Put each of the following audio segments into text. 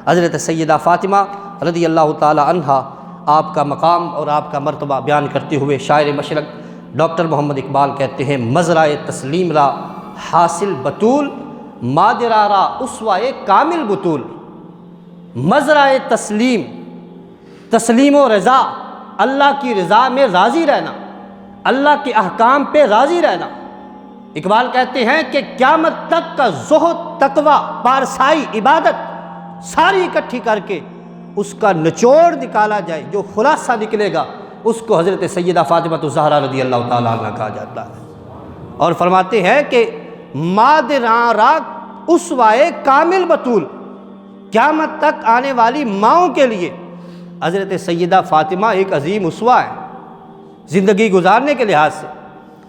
حضرت سیدہ فاطمہ رضی اللہ تعالی عنہا آپ کا مقام اور آپ کا مرتبہ بیان کرتے ہوئے شاعر مشرق ڈاکٹر محمد اقبال کہتے ہیں، مزرع تسلیم را حاصل بطول، مادرا را اسوائے کامل بطول۔ مزرع تسلیم، تسلیم و رضا، اللہ کی رضا میں راضی رہنا، اللہ کے احکام پہ راضی رہنا۔ اقبال کہتے ہیں کہ قیامت تک کا زہد، تقوی، پارسائی، عبادت ساری اکٹھی کر کے اس کا نچوڑ نکالا جائے، جو خلاصہ نکلے گا اس کو حضرت سیدہ فاطمہ الزہرا رضی اللہ تعالیٰ عنہ کہا جاتا ہے۔ اور فرماتے ہیں کہ مادرا اسوائے کامل بطول، قیامت تک آنے والی ماؤں کے لیے حضرت سیدہ فاطمہ ایک عظیم اسوہ ہے، زندگی گزارنے کے لحاظ سے،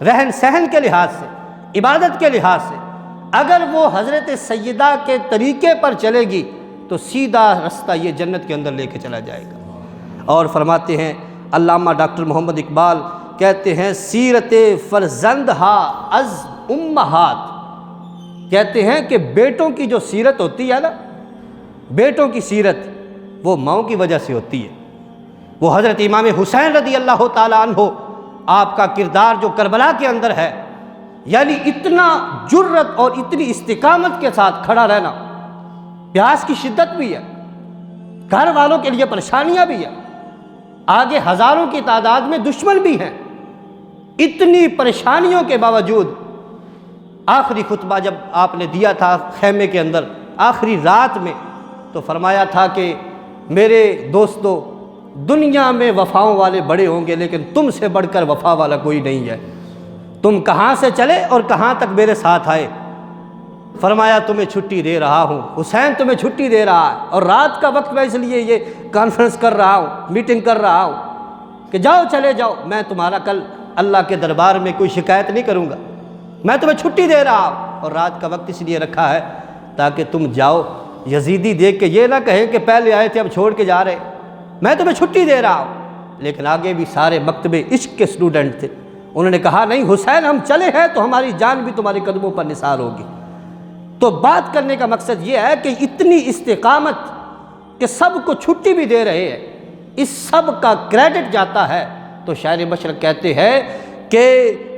رہن سہن کے لحاظ سے، عبادت کے لحاظ سے۔ اگر وہ حضرت سیدہ کے طریقے پر چلے گی تو سیدھا رستہ یہ جنت کے اندر لے کے چلا جائے گا۔ اور فرماتے ہیں علامہ ڈاکٹر محمد اقبال کہتے ہیں، سیرت فرزندہا از امہات، کہتے ہیں کہ بیٹوں کی جو سیرت ہوتی ہے نا، بیٹوں کی سیرت وہ ماؤں کی وجہ سے ہوتی ہے۔ وہ حضرت امام حسین رضی اللہ تعالیٰ عنہ، آپ کا کردار جو کربلا کے اندر ہے، یعنی اتنا جرت اور اتنی استقامت کے ساتھ کھڑا رہنا، پیاس کی شدت بھی ہے، گھر والوں کے لیے پریشانیاں بھی ہیں، آگے ہزاروں کی تعداد میں دشمن بھی ہیں، اتنی پریشانیوں کے باوجود آخری خطبہ جب آپ نے دیا تھا خیمے کے اندر آخری رات میں، تو فرمایا تھا کہ میرے دوستو، دنیا میں وفاؤں والے بڑے ہوں گے لیکن تم سے بڑھ کر وفا والا کوئی نہیں ہے۔ تم کہاں سے چلے اور کہاں تک میرے ساتھ آئے؟ فرمایا تمہیں چھٹی دے رہا ہوں حسین، تمہیں چھٹی دے رہا ہے، اور رات کا وقت میں اس لیے یہ کانفرنس کر رہا ہوں، میٹنگ کر رہا ہوں کہ جاؤ، چلے جاؤ، میں تمہارا کل اللہ کے دربار میں کوئی شکایت نہیں کروں گا، میں تمہیں چھٹی دے رہا ہوں۔ اور رات کا وقت اس لیے رکھا ہے تاکہ تم جاؤ، یزیدی دیکھ کے یہ نہ کہیں کہ پہلے آئے تھے اب چھوڑ کے جا رہے، میں تمہیں چھٹی دے رہا ہوں۔ لیکن آگے بھی سارے مکتب عشق کے اسٹوڈنٹ تھے، انہوں نے کہا نہیں حسین، ہم چلے ہیں تو ہماری جان بھی تمہارے قدموں پر نثار ہوگی۔ تو بات کرنے کا مقصد یہ ہے کہ اتنی استقامت کہ سب کو چھٹی بھی دے رہے ہیں، اس سب کا کریڈٹ جاتا ہے۔ تو شاعر مشرق کہتے ہیں کہ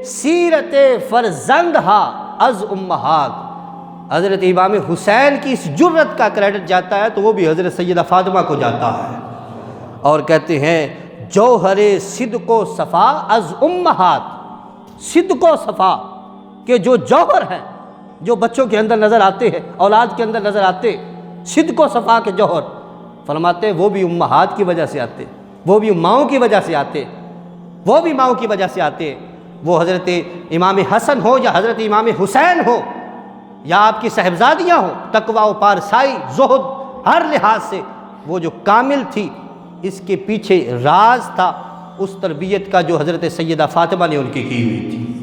سیرت فرزندہا از امہات، حضرت امام حسین کی اس جرت کا کریڈٹ جاتا ہے تو وہ بھی حضرت سیدہ فاطمہ کو جاتا ہے۔ اور کہتے ہیں جوہر صدق و صفا از امہات، صدق و صفا کہ جو جوہر ہیں، جو بچوں کے اندر نظر آتے ہیں، اولاد کے اندر نظر آتے، صدق و صفا کے جوہر، فرماتے وہ بھی امہات کی وجہ سے آتے، وہ بھی ماؤں کی وجہ سے آتے، وہ بھی ماؤں کی وجہ سے آتے۔ وہ حضرت امام حسن ہو یا حضرت امام حسین ہو یا آپ کی صاحبزادیاں ہوں، تقوی و پارسائی، زہد، ہر لحاظ سے وہ جو کامل تھی، اس کے پیچھے راز تھا اس تربیت کا جو حضرت سیدہ فاطمہ نے ان کی ہوئی تھی۔